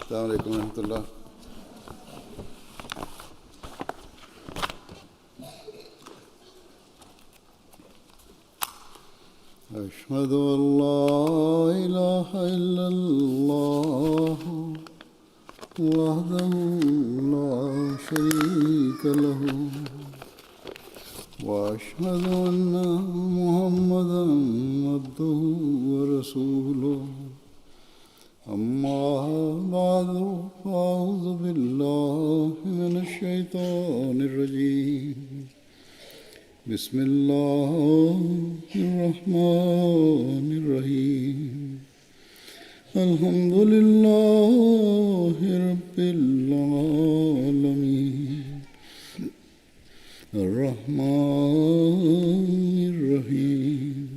Assalamu alaikum wa rahmatullah. أشهد أن لا إله إلا الله وحده لا شريك له وأشهد أن محمدا عبده ورسوله أما بعد فأعوذ بالله من الشيطان الرجيم بسم الله الرحمن الرحيم الحمد لله رب العالمين الرحمن الرحيم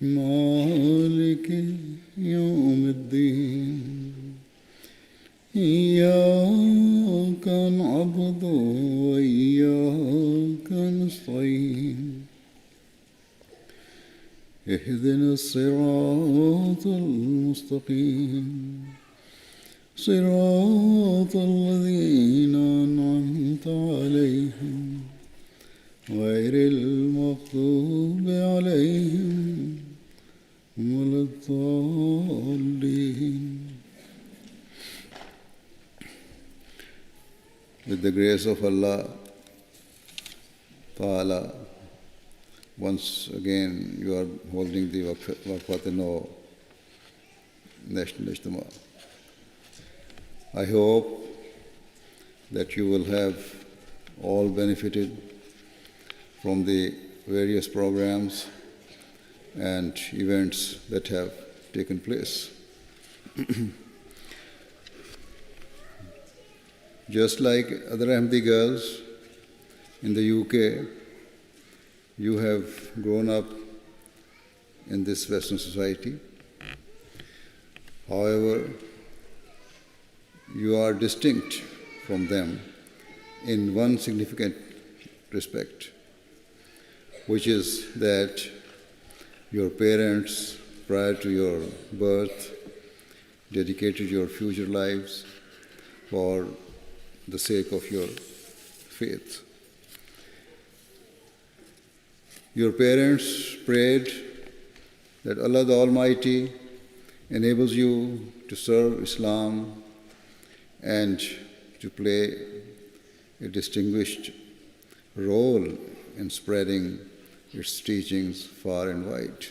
مالك يوم الدين إياك نعبد وإياك نستعين اهدنا الصراط المستقيم صراط الذين أنعمت عليهم غير المغضوب عليهم ولا الضالين. With the grace of Allah Ta'ala, once again you are holding the Waqifat-e-Nau National Ijtema. I hope that you will have all benefited from the various programs and events that have taken place. Just like other Ahmadi girls in the UK, you have grown up in this Western society. However, you are distinct from them in one significant respect, which is that your parents, prior to your birth, dedicated your future lives for the sake of your faith. Your parents prayed that Allah the Almighty enables you to serve Islam and to play a distinguished role in spreading its teachings far and wide.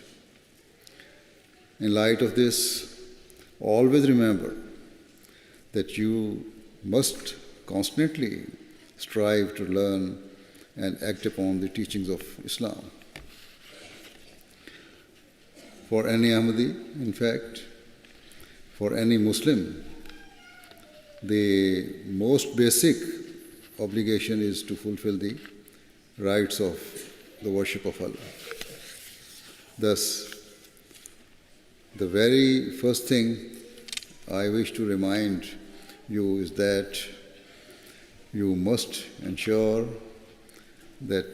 In light of this, always remember that you must constantly strive to learn and act upon the teachings of Islam. For any Ahmadi, in fact, for any Muslim, the most basic obligation is to fulfill the rites of the worship of Allah. Thus, the very first thing I wish to remind you is that you must ensure that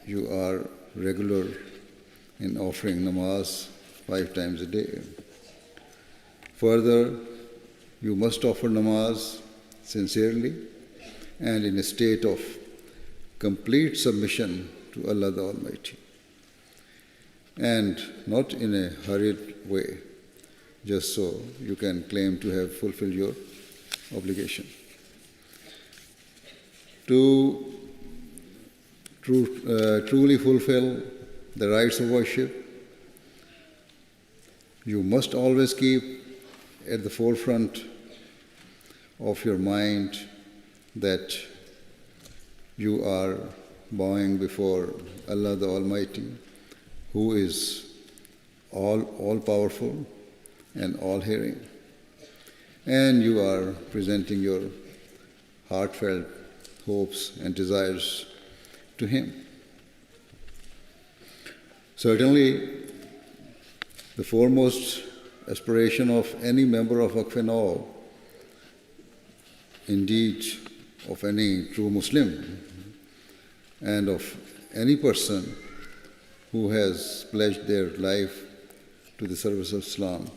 you are regular in offering namaz 5 times a day. Further, you must offer namaz sincerely and in a state of complete submission to Allah the Almighty, and not in a hurried way, just so you can claim to have fulfilled your obligation. To truly fulfill the rites of worship, you must always keep at the forefront of your mind that you are bowing before Allah the Almighty, who is all-powerful and all-hearing, and you are presenting your heartfelt hopes and desires to Him. Certainly, the foremost aspiration of any member of Waqif-e-Nau, indeed of any true Muslim, and of any person who has pledged their life to the service of Islam,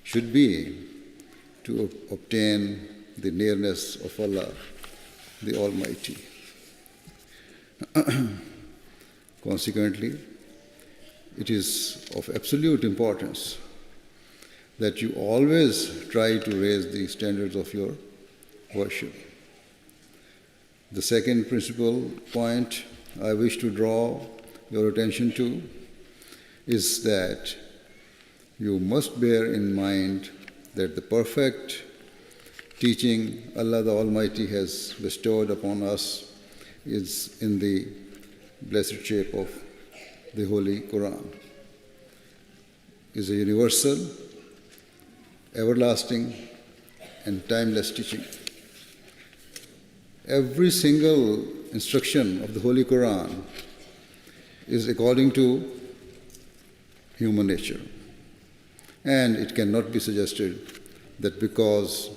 should be to obtain the nearness of Allah, the Almighty. Consequently, it is of absolute importance that you always try to raise the standards of your worship. The second principal point I wish to draw your attention to is that you must bear in mind that the perfect teaching Allah the Almighty has bestowed upon us is in the blessed shape of the Holy Quran. It is a universal, everlasting, and timeless teaching. Every single instruction of the Holy Quran is according to human nature. And it cannot be suggested that because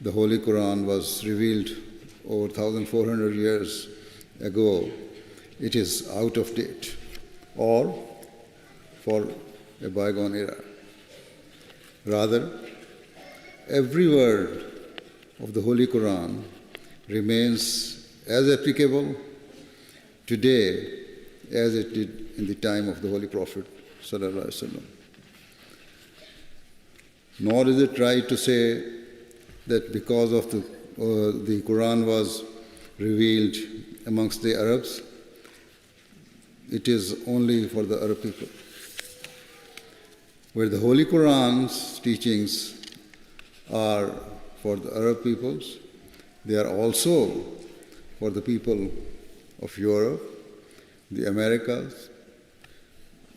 the Holy Quran was revealed over 1,400 years ago, it is out of date or for a bygone era. Rather, every word of the Holy Quran remains as applicable today as it did in the time of the Holy Prophet sallallahu alaihi wasallam. Nor is it right to say that because of the Quran was revealed amongst the Arabs, it is only for the Arab people. Where the Holy Quran's teachings are for the Arab peoples, they are also for the people of Europe, the Americas,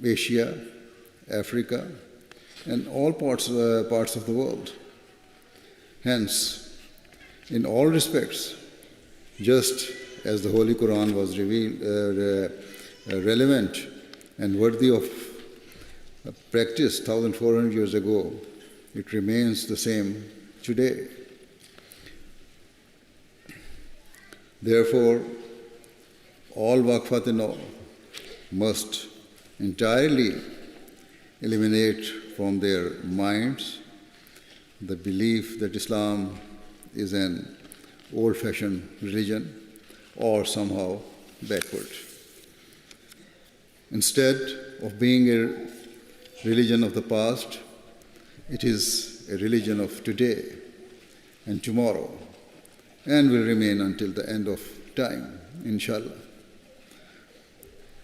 Asia, Africa, and all parts of the world. Hence, in all respects, just as the Holy Quran was relevant and worthy of practice 1,400 years ago, it remains the same today. Therefore, all Waqifat-e-Nau must entirely eliminate from their minds the belief that Islam is an old-fashioned religion or somehow backward. Instead of being a religion of the past, it is a religion of today and tomorrow, and will remain until the end of time, inshallah.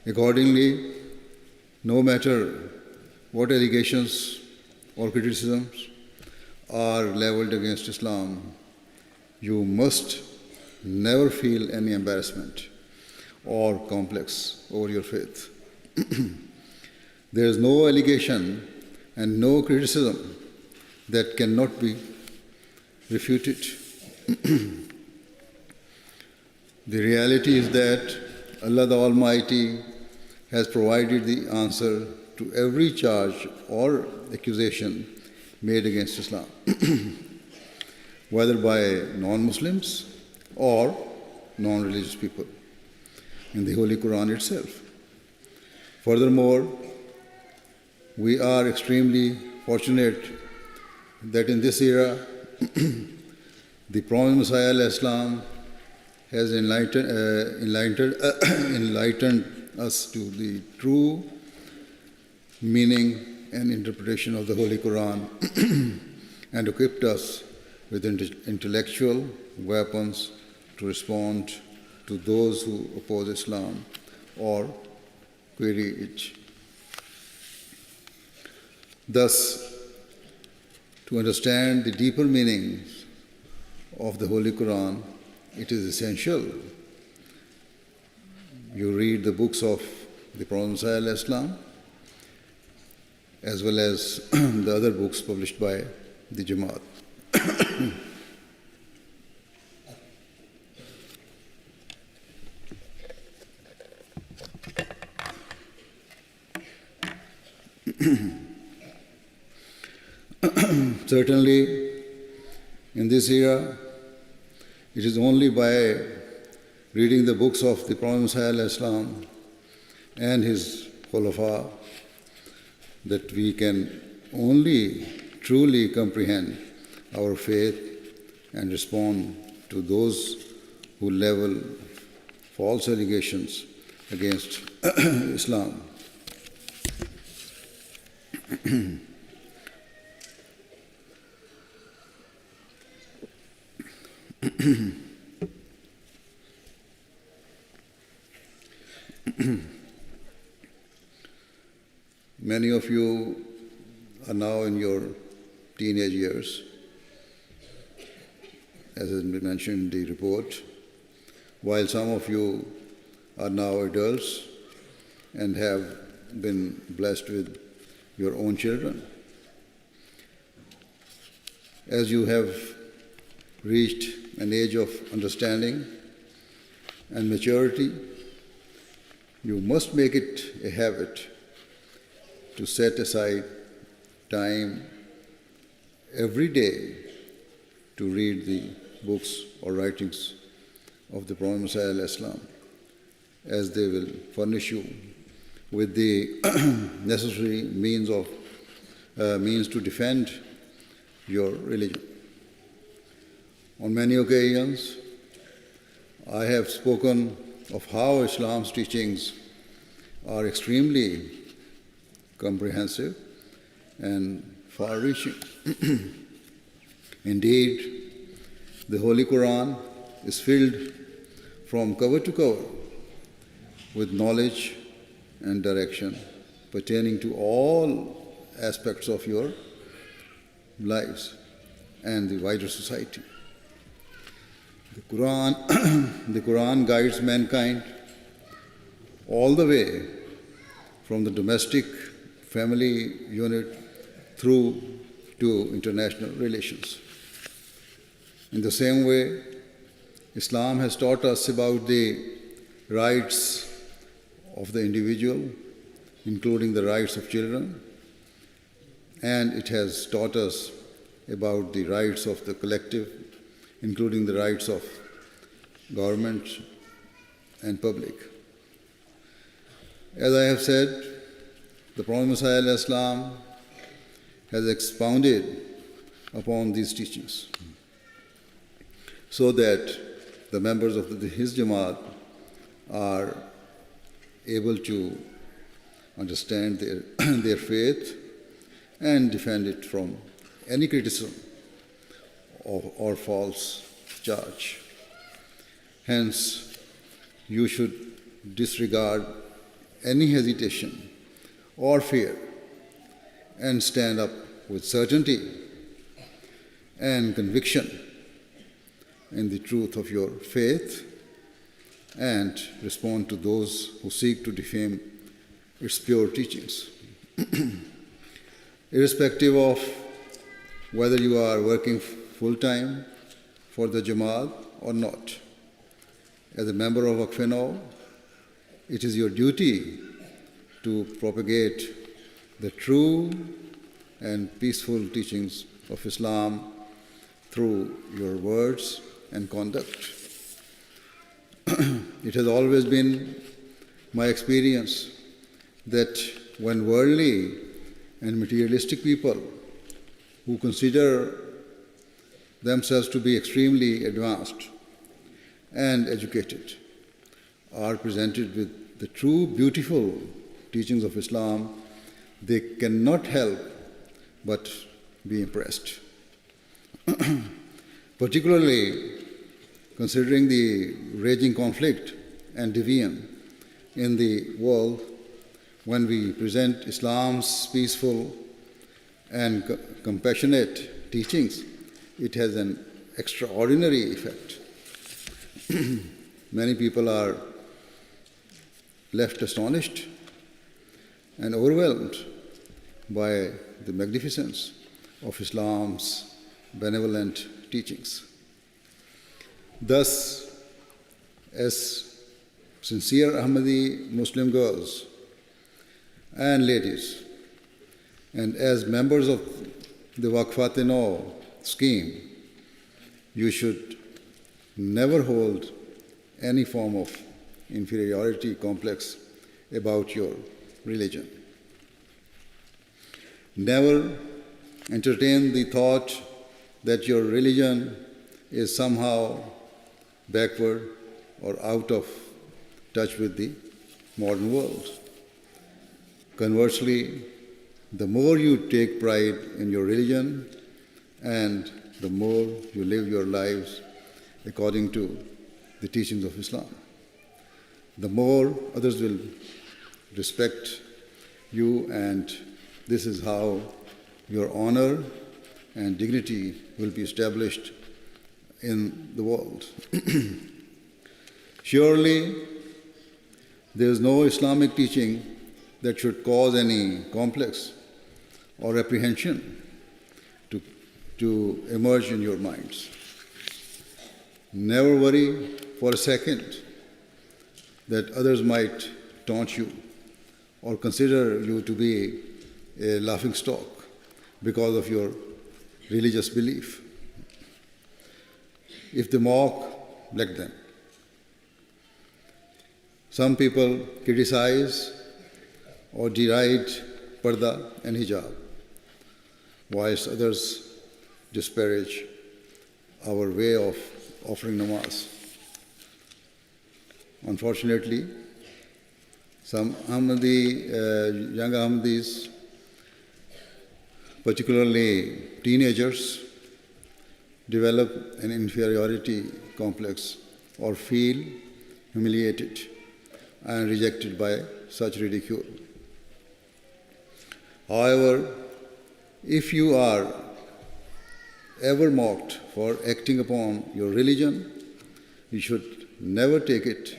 Accordingly, no matter what allegations or criticisms are leveled against Islam, you must never feel any embarrassment or complex over your faith. There is no allegation and no criticism that cannot be refuted. The reality is that Allah the Almighty has provided the answer to every charge or accusation made against Islam, whether by non-Muslims or non-religious people, in the Holy Quran itself. Furthermore, we are extremely fortunate that in this era, the Promised Messiah al-Islam has enlightened us to the true meaning and interpretation of the Holy Quran and equipped us with intellectual weapons to respond to those who oppose Islam or query it. Thus, to understand the deeper meanings of the Holy Quran, it is essential you read the books of the Prophet Messiah al-Islam as well as the other books published by the Jamaat. Certainly, in this era, it is only by reading the books of the Prophet Messiah al-Islam and his Khulafa that we can only truly comprehend our faith and respond to those who level false allegations against Islam. Many of you are now in your teenage years, as has been mentioned in the report, while some of you are now adults and have been blessed with your own children. As you have reached an age of understanding and maturity, you must make it a habit to set aside time every day to read the books or writings of the Prophet Messiah al-Islam, as they will furnish you with the necessary means to defend your religion. On many occasions, I have spoken of how Islam's teachings are extremely comprehensive and far-reaching. Indeed, the Holy Quran is filled from cover to cover with knowledge and direction pertaining to all aspects of your lives and the wider society. The Quran guides mankind all the way from the domestic family unit through to international relations. In the same way, Islam has taught us about the rights of the individual, including the rights of children, and it has taught us about the rights of the collective, including the rights of government and public. As I have said, the Prophet Messiah al-Islam has expounded upon these teachings so that the members of his Jama'at are able to understand their faith and defend it from any criticism or false charge. Hence, you should disregard any hesitation or fear and stand up with certainty and conviction in the truth of your faith and respond to those who seek to defame its pure teachings. Irrespective of whether you are working full-time for the Jamaat or not, as a member of Waqifat-e-Nau, it is your duty to propagate the true and peaceful teachings of Islam through your words and conduct. It has always been my experience that when worldly and materialistic people who consider themselves to be extremely advanced and educated are presented with the true beautiful teachings of Islam, they cannot help but be impressed. Particularly considering the raging conflict and division in the world, when we present Islam's peaceful and compassionate teachings, it has an extraordinary effect. Many people are left astonished and overwhelmed by the magnificence of Islam's benevolent teachings. Thus, as sincere Ahmadiyya Muslim girls and ladies, and as members of the Waqifat-e-Nau scheme, you should never hold any form of inferiority complex about your religion. Never entertain the thought that your religion is somehow backward or out of touch with the modern world. Conversely, the more you take pride in your religion and the more you live your lives according to the teachings of Islam, the more others will respect you, and this is how your honor and dignity will be established in the world. Surely, there is no Islamic teaching that should cause any complex or apprehension to emerge in your minds. Never worry for a second that others might taunt you or consider you to be a laughingstock because of your religious belief. If they mock, let them. Some people criticize or deride parda and hijab, whilst others disparage our way of offering namaz. Unfortunately, some young Ahmadis, particularly teenagers, develop an inferiority complex or feel humiliated and rejected by such ridicule. However, if you are ever mocked for acting upon your religion, you should never take it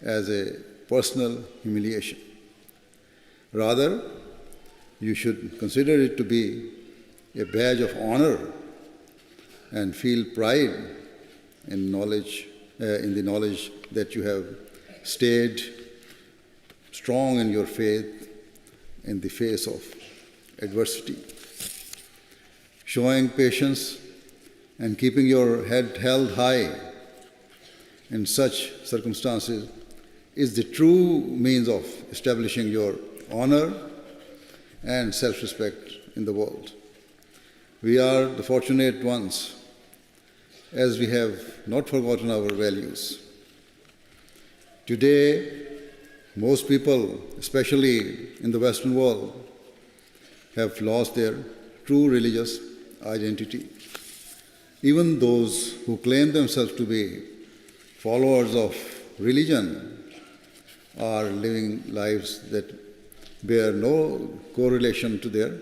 as a personal humiliation. Rather, you should consider it to be a badge of honor and feel pride in the knowledge that you have stayed strong in your faith in the face of adversity. Showing patience and keeping your head held high in such circumstances is the true means of establishing your honor and self-respect in the world. We are the fortunate ones, as we have not forgotten our values. Today, most people, especially in the Western world, have lost their true religious identity. Even those who claim themselves to be followers of religion are living lives that bear no correlation to their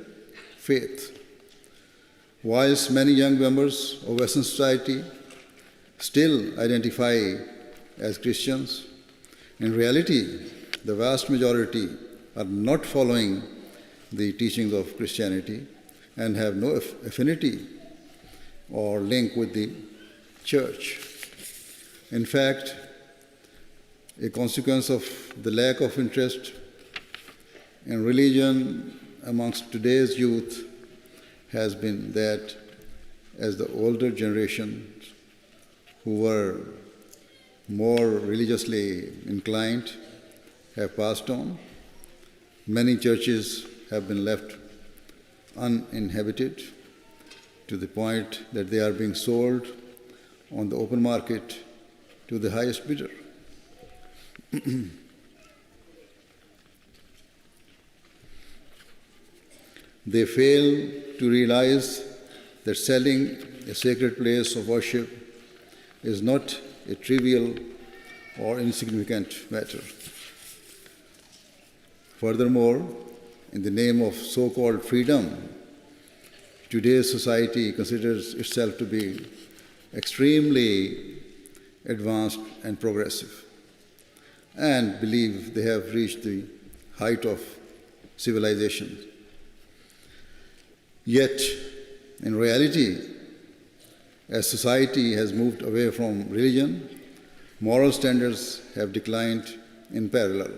faith. Whilst many young members of Western society still identify as Christians, in reality, the vast majority are not following the teachings of Christianity and have no affinity or link with the church. In fact, a consequence of the lack of interest in religion amongst today's youth has been that as the older generations who were more religiously inclined have passed on, many churches have been left uninhabited to the point that they are being sold on the open market to the highest bidder. They fail to realize that selling a sacred place of worship is not a trivial or insignificant matter. Furthermore, in the name of so-called freedom, today's society considers itself to be extremely advanced and progressive, and believe they have reached the height of civilization. Yet, in reality, as society has moved away from religion, moral standards have declined in parallel.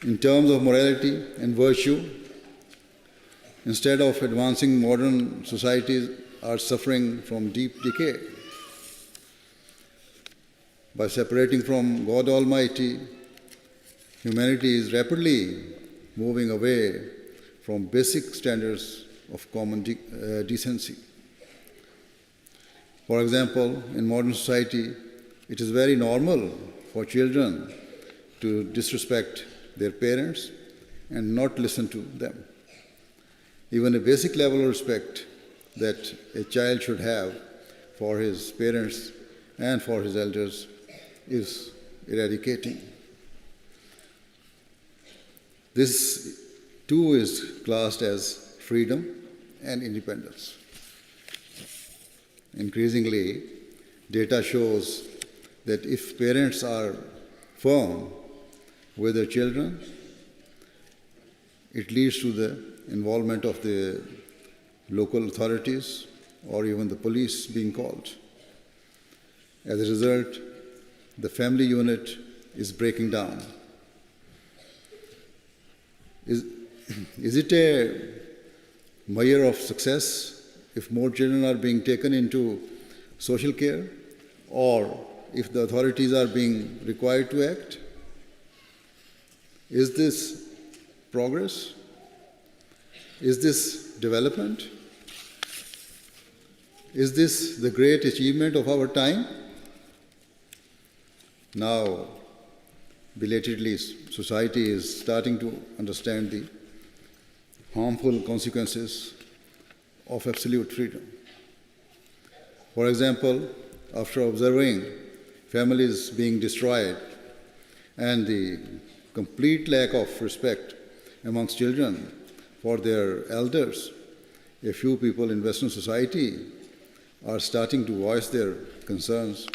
In terms of morality and virtue, instead of advancing, modern societies are suffering from deep decay. By separating from God Almighty, humanity is rapidly moving away from basic standards of common decency. For example, in modern society, it is very normal for children to disrespect their parents and not listen to them. Even a basic level of respect that a child should have for his parents and for his elders is eradicating. This too is classed as freedom and independence. Increasingly, data shows that if parents are firm with their children, it leads to the involvement of the local authorities or even the police being called. As a result, the family unit is breaking down. Is it a measure of success if more children are being taken into social care, or if the authorities are being required to act? Is this progress? Is this development? Is this the great achievement of our time? Now, belatedly, society is starting to understand the harmful consequences of absolute freedom. For example, after observing families being destroyed and the complete lack of respect amongst children for their elders, a few people in Western society are starting to voice their concerns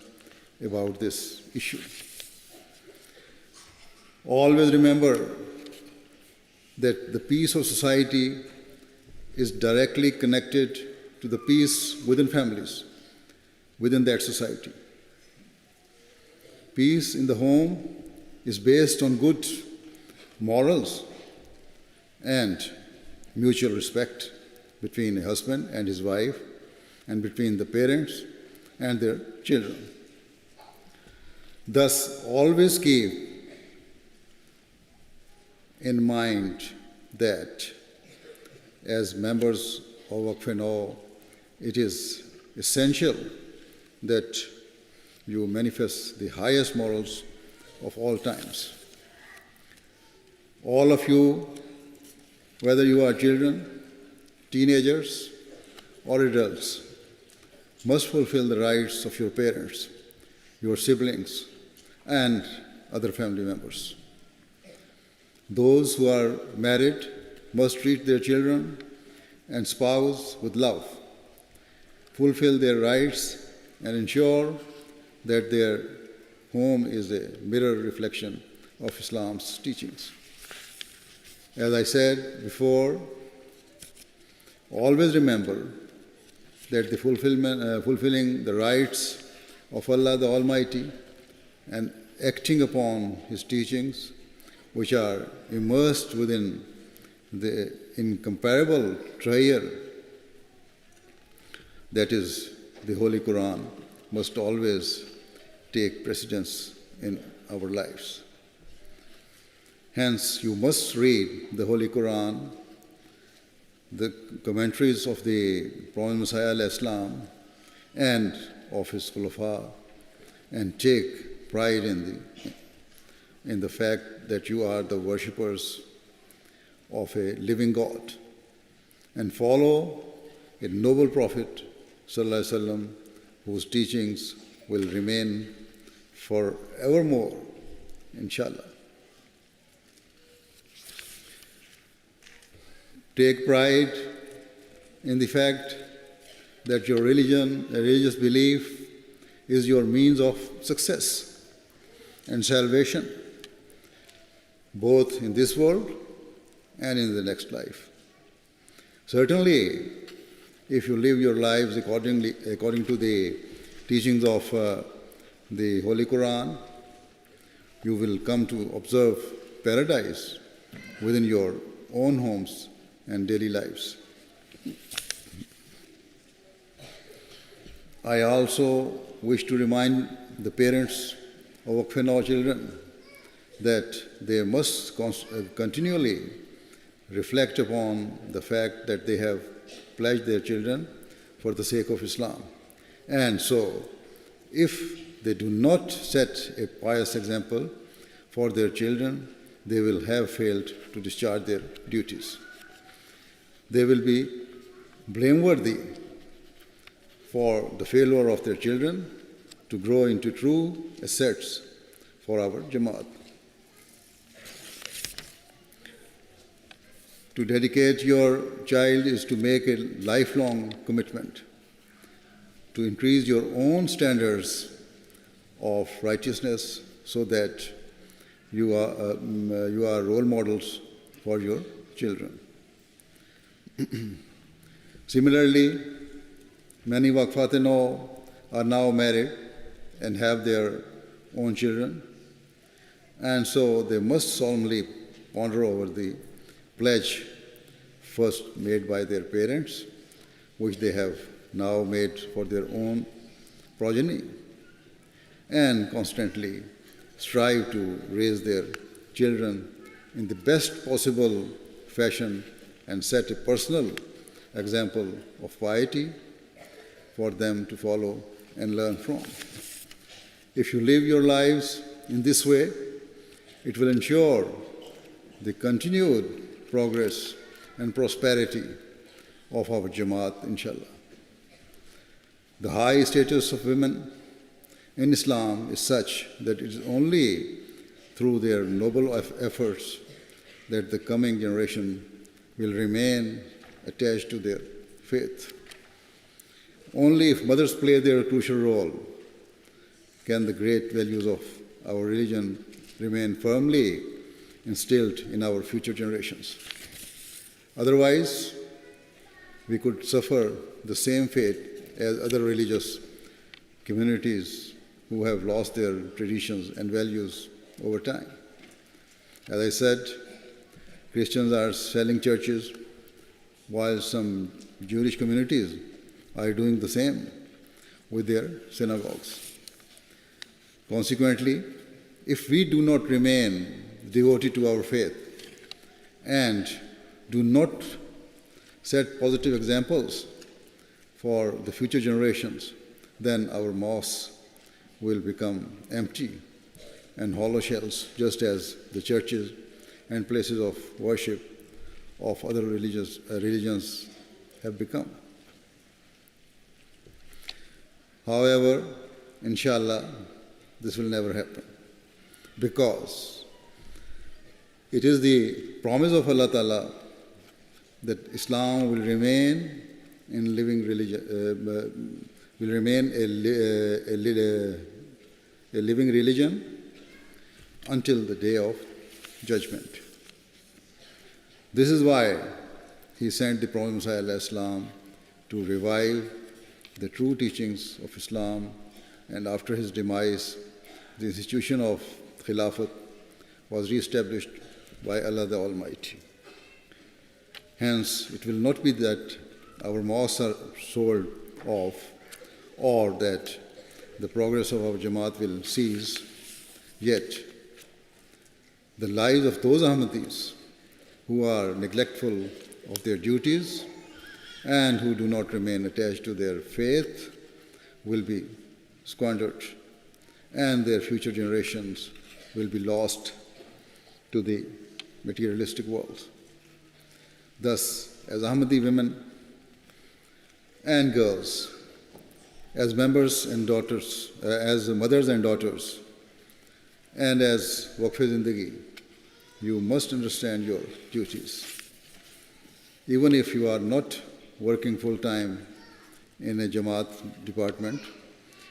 about this issue. Always remember that the peace of society is directly connected to the peace within families, within that society. Peace in the home is based on good morals and mutual respect between a husband and his wife, and between the parents and their children. Thus, always keep in mind that as members of Waqif-e-Nau, it is essential that you manifest the highest morals of all times. All of you, whether you are children, teenagers, or adults, must fulfill the rights of your parents, your siblings, and other family members. Those who are married must treat their children and spouse with love, fulfill their rights, and ensure that their home is a mirror reflection of Islam's teachings. As I said before, always remember that the fulfilling the rights of Allah the Almighty and acting upon His teachings, which are immersed within the incomparable treasure that is the Holy Quran, must always take precedence in our lives. Hence, you must read the Holy Quran, the commentaries of the Prophet Messiah al-Islam and of his Khulafa, and take pride in the fact that you are the worshippers of a living God, and follow a noble Prophet Sallallahu Alaihi Wasallam, whose teachings will remain forevermore, inshallah. Take pride in the fact that your religious belief is your means of success and salvation, both in this world and in the next life. Certainly, if you live your lives according to the teachings of the Holy Quran, you will come to observe paradise within your own homes and daily lives. I also wish to remind the parents of Waqif-e-Nau children that they must continually reflect upon the fact that they have pledged their children for the sake of Islam. And so, if they do not set a pious example for their children, they will have failed to discharge their duties. They will be blameworthy for the failure of their children to grow into true assets for our Jamaat. To dedicate your child is to make a lifelong commitment to increase your own standards of righteousness so that you are role models for your children. Similarly, many Waqifat-e-Nau are now married and have their own children, and so they must solemnly ponder over the pledge first made by their parents, which they have now made for their own progeny, and constantly strive to raise their children in the best possible fashion and set a personal example of piety for them to follow and learn from. If you live your lives in this way, it will ensure the continued progress and prosperity of our Jamaat, inshallah. The high status of women in Islam is such that it is only through their noble efforts that the coming generation will remain attached to their faith. Only if mothers play their crucial role can the great values of our religion remain firmly instilled in our future generations. Otherwise, we could suffer the same fate as other religious communities who have lost their traditions and values over time. As I said, Christians are selling churches, while some Jewish communities are doing the same with their synagogues. Consequently, if we do not remain devoted to our faith and do not set positive examples for the future generations, then our mosques will become empty and hollow shells, just as the churches and places of worship of other religions have become. However, inshallah, this will never happen, because it is the promise of Allah Ta'ala that Islam will remain in living religion, will remain a living religion until the day of judgment. This is why He sent the Prophet Muhammad to revive the true teachings of Islam, and after his demise, the institution of Khilafat was re-established by Allah the Almighty. Hence, it will not be that our mosques are sold off or that the progress of our Jamaat will cease, yet the lives of those Ahmadis who are neglectful of their duties and who do not remain attached to their faith will be squandered, and their future generations will be lost to the materialistic world. Thus, as Ahmadi women and girls, as members and daughters, as mothers and daughters, and as Waqf-e-Zindagi, you must understand your duties. Even if you are not working full-time in a Jamaat department,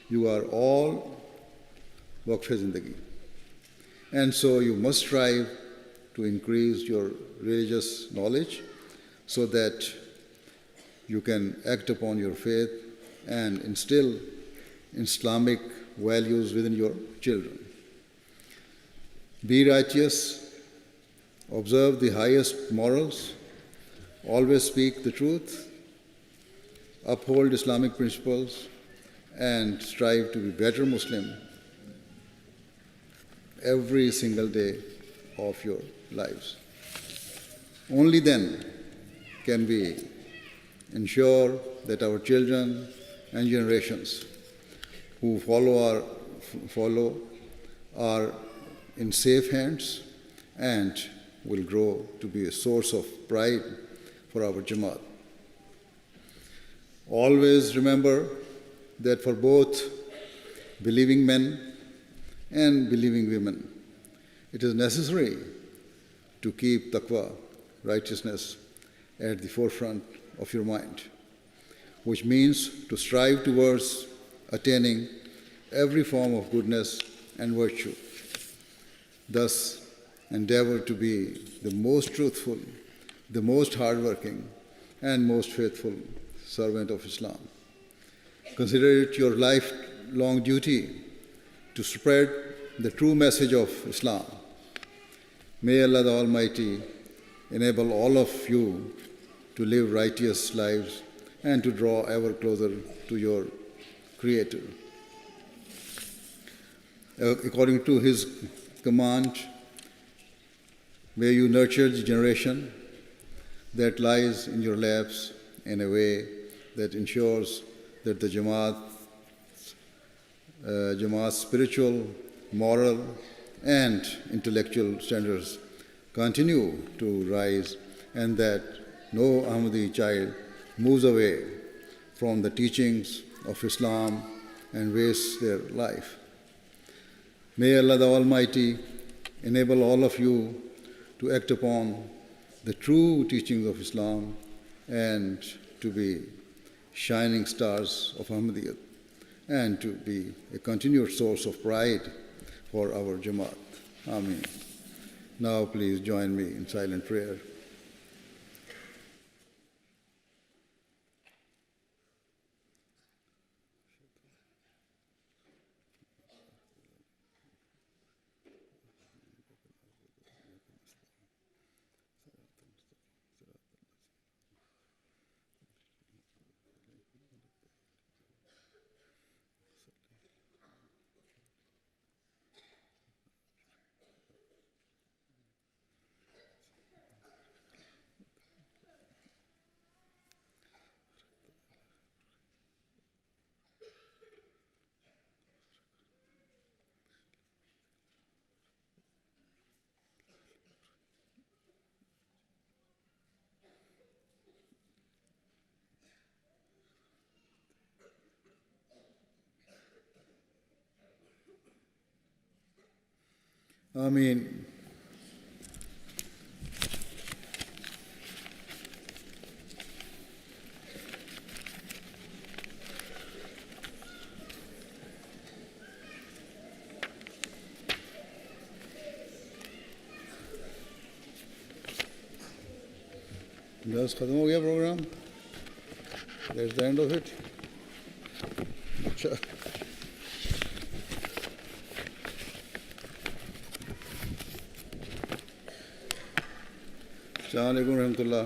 you are all Waqf-e-Zindagi. And so you must strive to increase your religious knowledge so that you can act upon your faith and instill Islamic values within your children. Be righteous, observe the highest morals, always speak the truth, uphold Islamic principles, and strive to be better Muslim every single day of your lives. Only then can we ensure that our children and generations who follow are in safe hands and will grow to be a source of pride for our Jamaat. Always remember that for both believing men and believing women, it is necessary to keep taqwa, righteousness, at the forefront of your mind, which means to strive towards attaining every form of goodness and virtue. Thus, endeavor to be the most truthful, the most hardworking, and most faithful servant of Islam. Consider it your lifelong duty to spread the true message of Islam. May Allah the Almighty enable all of you to live righteous lives and to draw ever closer to your Creator. According to His command, may you nurture the generation that lies in your laps in a way that ensures that the Jamaat's spiritual, moral, and intellectual standards continue to rise, and that no Ahmadi child moves away from the teachings of Islam and wastes their life. May Allah the Almighty enable all of you to act upon the true teachings of Islam and to be shining stars of Ahmadiyya and to be a continued source of pride for our Jamaat. Ameen. Now please join me in silent prayer. Ameen. बस खत्म हो गया programme. That's the end of it. अच्छा. अस्सलाम वालेकुम रहमतुल्लाह.